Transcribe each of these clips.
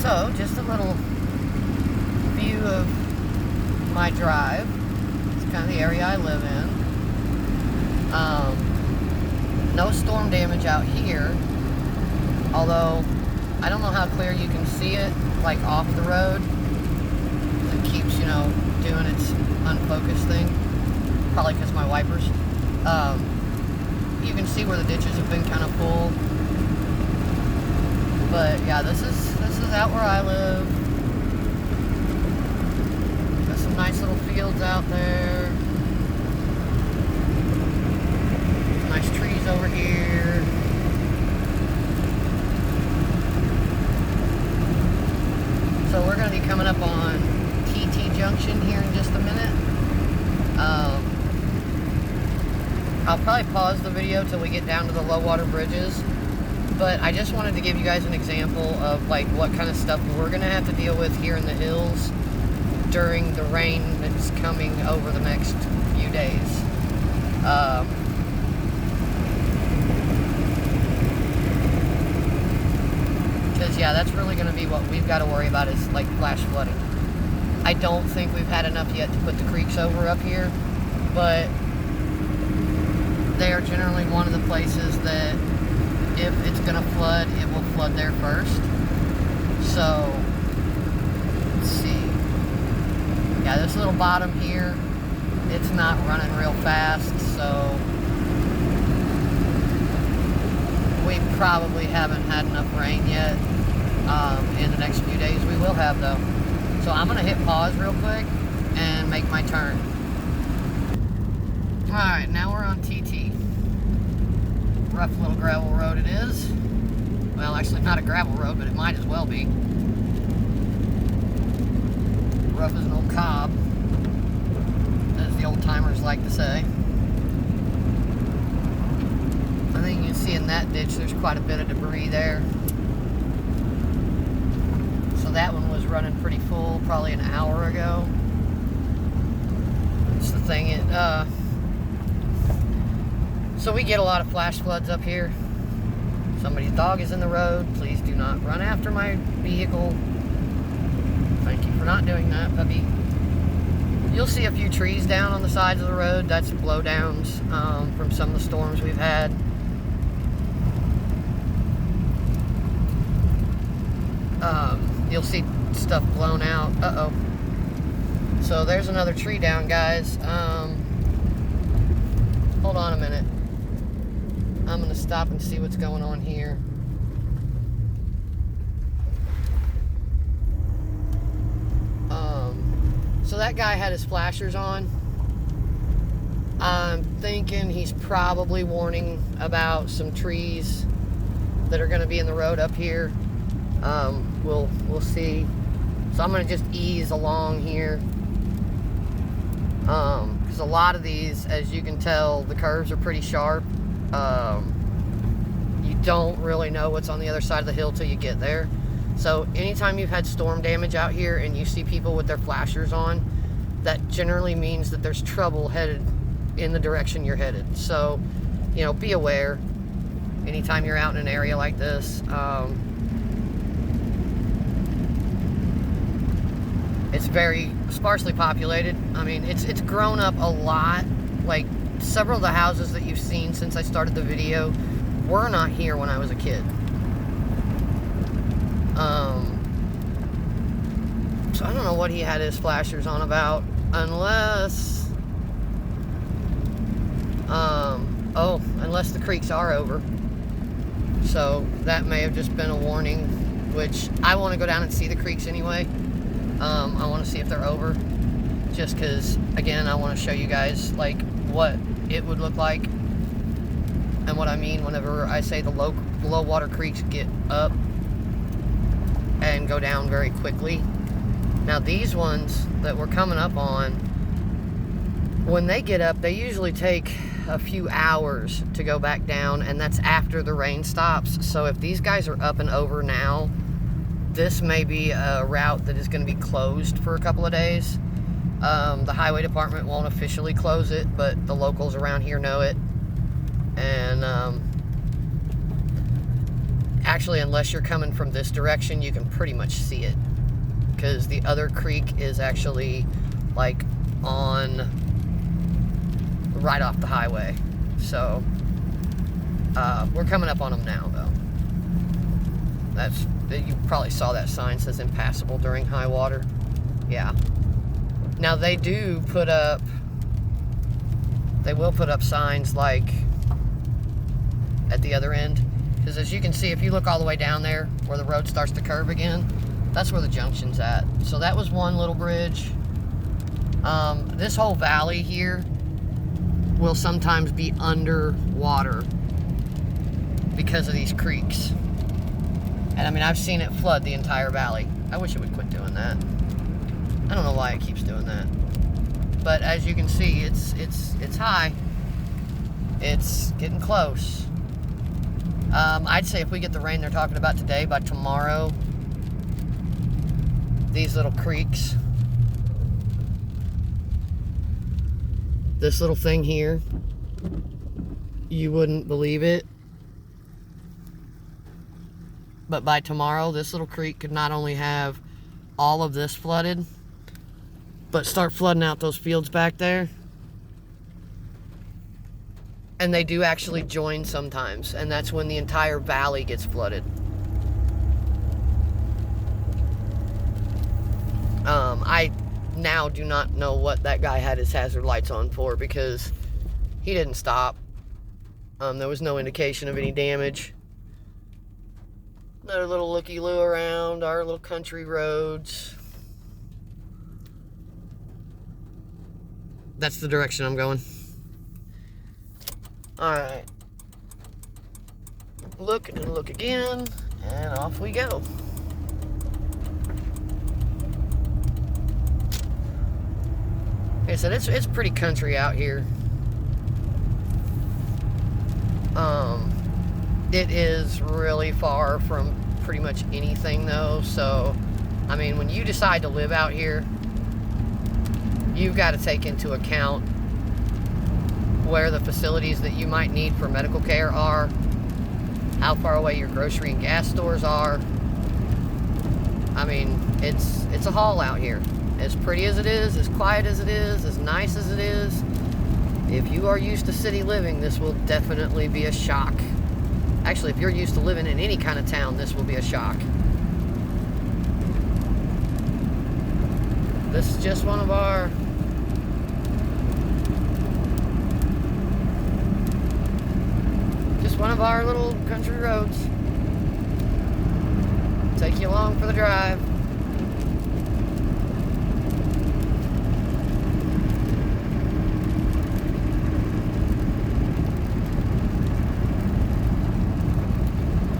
So, just a little view of my drive. It's kind of the area I live in. No storm damage out here, although I don't know how clear you can see it, like off the road. It keeps, doing its unfocused thing. Probably because my wipers. You can see where the ditches have been kind of full. But yeah, this is out where I live. Got some nice little fields out there. Nice trees over here. So we're going to be coming up on TT Junction here in just a minute. I'll probably pause the video till we get down to the low water bridges. But I just wanted to give you guys an example of like what kind of stuff we're going to have to deal with here in the hills during the rain that's coming over the next few days. Because yeah, that's really going to be what we've got to worry about is like flash flooding. I don't think we've had enough yet to put the creeks over up here, but they are generally one of the places that if it's going to flood, it will flood there first. So, let's see. Yeah, this little bottom here, it's not running real fast, so we probably haven't had enough rain yet. In the next few days we will have though. So I'm going to hit pause real quick and make my turn. Alright, now we're on TT. Rough little gravel road it is. Well, actually not a gravel road, but it might as well be. Rough as an old cob, as the old timers like to say. I think you can see in that ditch there's quite a bit of debris there. So that one was running pretty full probably an hour ago. That's the thing, so we get a lot of flash floods up here. Somebody's dog is in the road. Please do not run after my vehicle. Thank you for not doing that, puppy. You'll see a few trees down on the sides of the road. That's blowdowns from some of the storms we've had. You'll see stuff blown out. Uh-oh. So there's another tree down, guys. Hold on a minute. I'm going to stop and see what's going on here. So that guy had his flashers on. I'm thinking he's probably warning about some trees that are going to be in the road up here. We'll see. So I'm going to just ease along here. Because a lot of these, as you can tell, the curves are pretty sharp. You don't really know what's on the other side of the hill till you get there. So anytime you've had storm damage out here and you see people with their flashers on, that generally means that there's trouble headed in the direction you're headed. So, be aware anytime you're out in an area like this. It's very sparsely populated. I mean, it's grown up a lot. Like, several of the houses that you've seen since I started the video were not here when I was a kid. So I don't know what he had his flashers on about, unless, unless the creeks are over. So that may have just been a warning, which I want to go down and see the creeks anyway. I want to see if they're over, just because, again, I want to show you guys, like, what it would look like, and what I mean whenever I say the low water creeks get up and go down very quickly. Now, these ones that we're coming up on, when they get up, they usually take a few hours to go back down, and that's after the rain stops. So if these guys are up and over now, this may be a route that is going to be closed for a couple of days. The highway department won't officially close it, but the locals around here know it. And Actually, unless you're coming from this direction, you can pretty much see it, because the other creek is actually like on right off the highway. So we're coming up on them now, though. You probably saw that sign says impassable during high water. Yeah. Now they will put up signs like at the other end, because as you can see, if you look all the way down there where the road starts to curve again, that's where the junction's at. So that was one little bridge. This whole valley here will sometimes be underwater because of these creeks. And I mean, I've seen it flood the entire valley. I wish it would quit doing that. I don't know why it keeps doing that. But as you can see, it's high. It's getting close. I'd say if we get the rain they're talking about today, by tomorrow, these little creeks, this little thing here, you wouldn't believe it, but by tomorrow, this little creek could not only have all of this flooded, but start flooding out those fields back there. And they do actually join sometimes, and that's when the entire valley gets flooded. I now do not know what that guy had his hazard lights on for, because he didn't stop. There was no indication of any damage. Another little looky-loo around our little country roads. That's the direction I'm going. Alright. Look and look again, and off we go. Like I said, it's pretty country out here. It is really far from pretty much anything, though. So, I mean, when you decide to live out here, you've got to take into account where the facilities that you might need for medical care are, how far away your grocery and gas stores are. I mean, it's a haul out here. As pretty as it is, as quiet as it is, as nice as it is, if you are used to city living, this will definitely be a shock. Actually, if you're used to living in any kind of town, this will be a shock. This is just one of our little country roads. Take you along for the drive.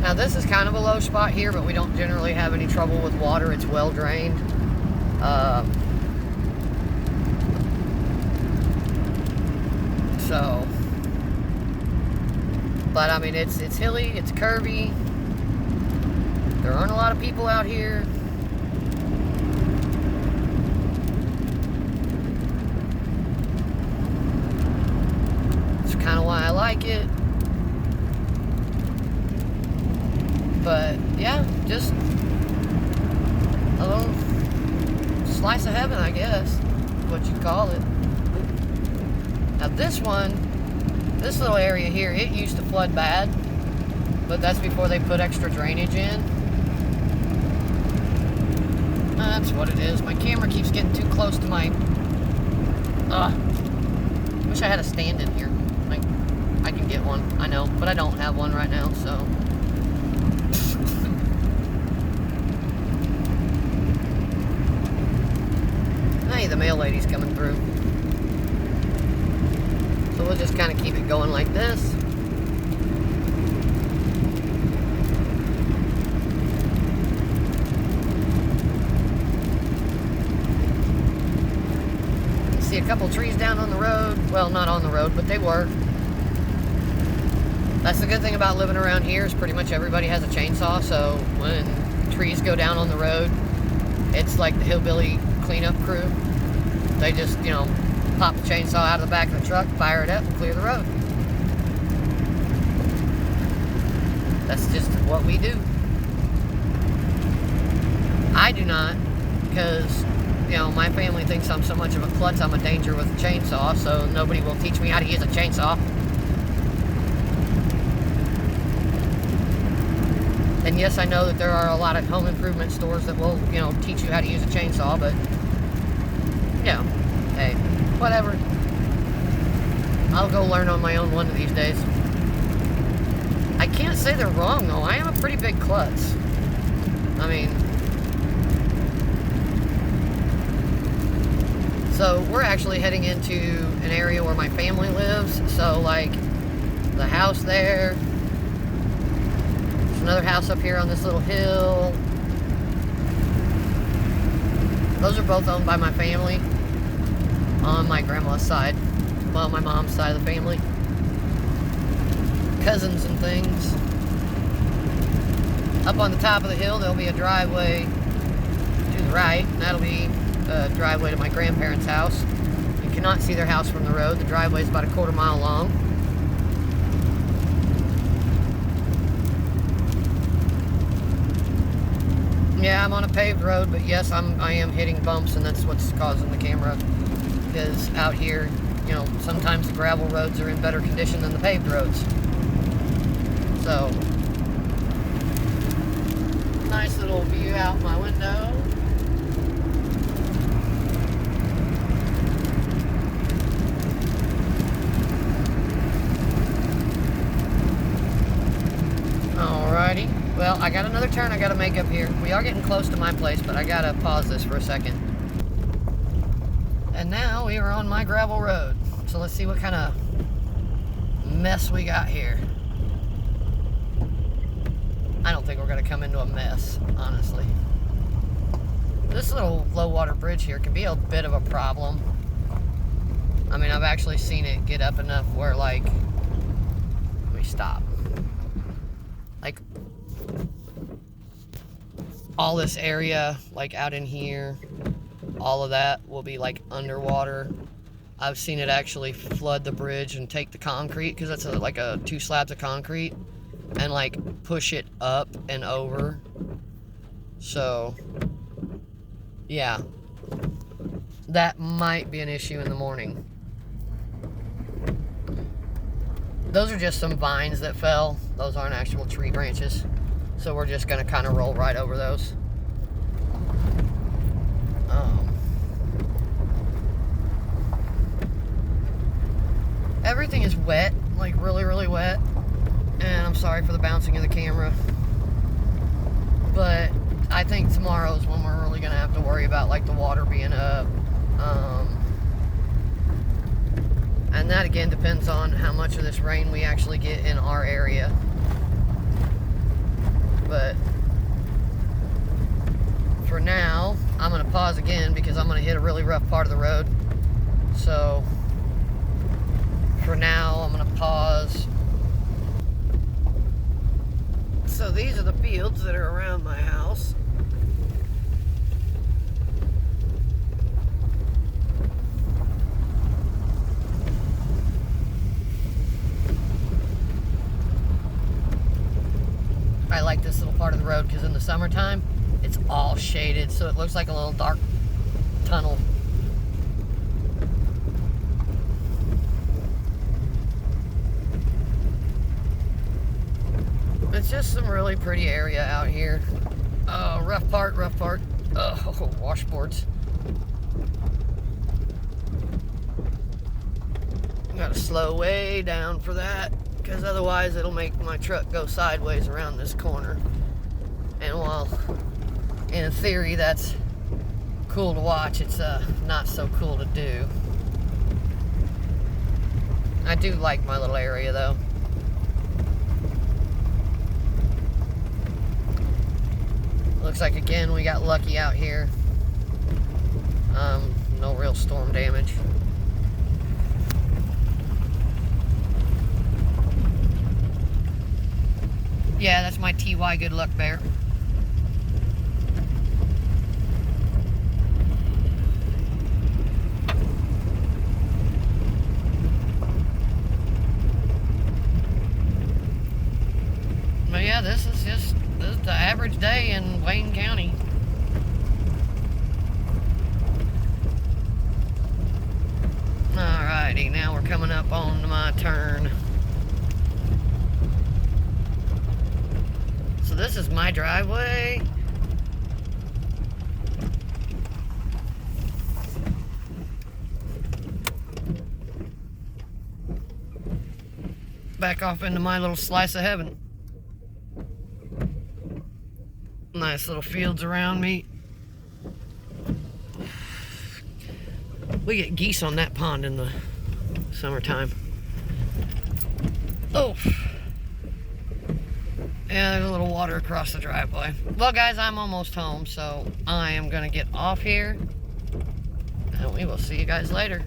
Now this is kind of a low spot here, but we don't generally have any trouble with water. It's well drained. But I mean, it's hilly, it's curvy. There aren't a lot of people out here. It's kind of why I like it. But yeah, just a little slice of heaven, I guess, what you'd call it. Now this little area here, it used to flood bad, but that's before they put extra drainage in. That's what it is. My camera keeps getting too close to my... Wish I had a stand in here. Like, I can get one, I know, but I don't have one right now, so... Hey, the mail lady's coming through. So we'll just kind of keep it going like this. See a couple trees down on the road. Well, not on the road, but they were. That's the good thing about living around here, is pretty much everybody has a chainsaw, so when trees go down on the road, it's like the hillbilly cleanup crew. They just, you know, pop the chainsaw out of the back of the truck, fire it up, and clear the road. That's just what we do. I do not, because, you know, my family thinks I'm so much of a klutz, I'm a danger with a chainsaw, so nobody will teach me how to use a chainsaw. And yes, I know that there are a lot of home improvement stores that will, you know, teach you how to use a chainsaw, but, you know, hey, whatever. I'll go learn on my own one of these days. I can't say they're wrong, though. I am a pretty big klutz. I mean, so we're actually heading into an area where my family lives. So, like, the house there. There's another house up here on this little hill. Those are both owned by my family on my grandma's side. Well, my mom's side of the family. Cousins and things. Up on the top of the hill, there'll be a driveway to the right, and that'll be a driveway to my grandparents' house. You cannot see their house from the road. The driveway is about a quarter mile long. Yeah, I'm on a paved road, but yes, I am hitting bumps, and that's what's causing the camera. Because out here, you know, sometimes the gravel roads are in better condition than the paved roads. So, nice little view out my window. Alrighty. Well, I got another turn I gotta make up here. We are getting close to my place, but I gotta pause this for a second. And now we are on my gravel road. So let's see what kind of mess we got here. I don't think we're going to come into a mess, honestly. This little low water bridge here can be a bit of a problem. I mean, I've actually seen it get up enough where, like, let me stop. Like, all this area, like out in here, all of that will be like underwater. I've seen it actually flood the bridge and take the concrete, because that's like two slabs of concrete, and like push it up and over. So yeah, that might be an issue in the morning. Those are just some vines that fell. Those aren't actual tree branches, so we're just gonna kind of roll right over those. Everything is wet, like really, really wet. And I'm sorry for the bouncing of the camera. But I think tomorrow's when we're really going to have to worry about, like, the water being up. And that, again, depends on how much of this rain we actually get in our area. But for now, I'm going to pause again because I'm going to hit a really rough part of the road. So for now, I'm going to pause. So these are the fields that are around my house. I like this little part of the road because in the summertime, it's all shaded, so it looks like a little dark tunnel. It's just some really pretty area out here. Oh, rough part, rough part. Oh, washboards. Gotta slow way down for that, because otherwise it'll make my truck go sideways around this corner. And while in theory that's cool to watch, it's not so cool to do. I do like my little area though. Looks like again we got lucky out here. No real storm damage. Yeah, that's my TY Good Luck Bear. But yeah, first day in Wayne County. Alrighty, now we're coming up on my turn. So this is my driveway. Back off into my little slice of heaven. Nice little fields around me. We get geese on that pond in the summertime. Oh. Yeah, there's a little water across the driveway. Well, guys, I'm almost home, so I am going to get off here. And we will see you guys later.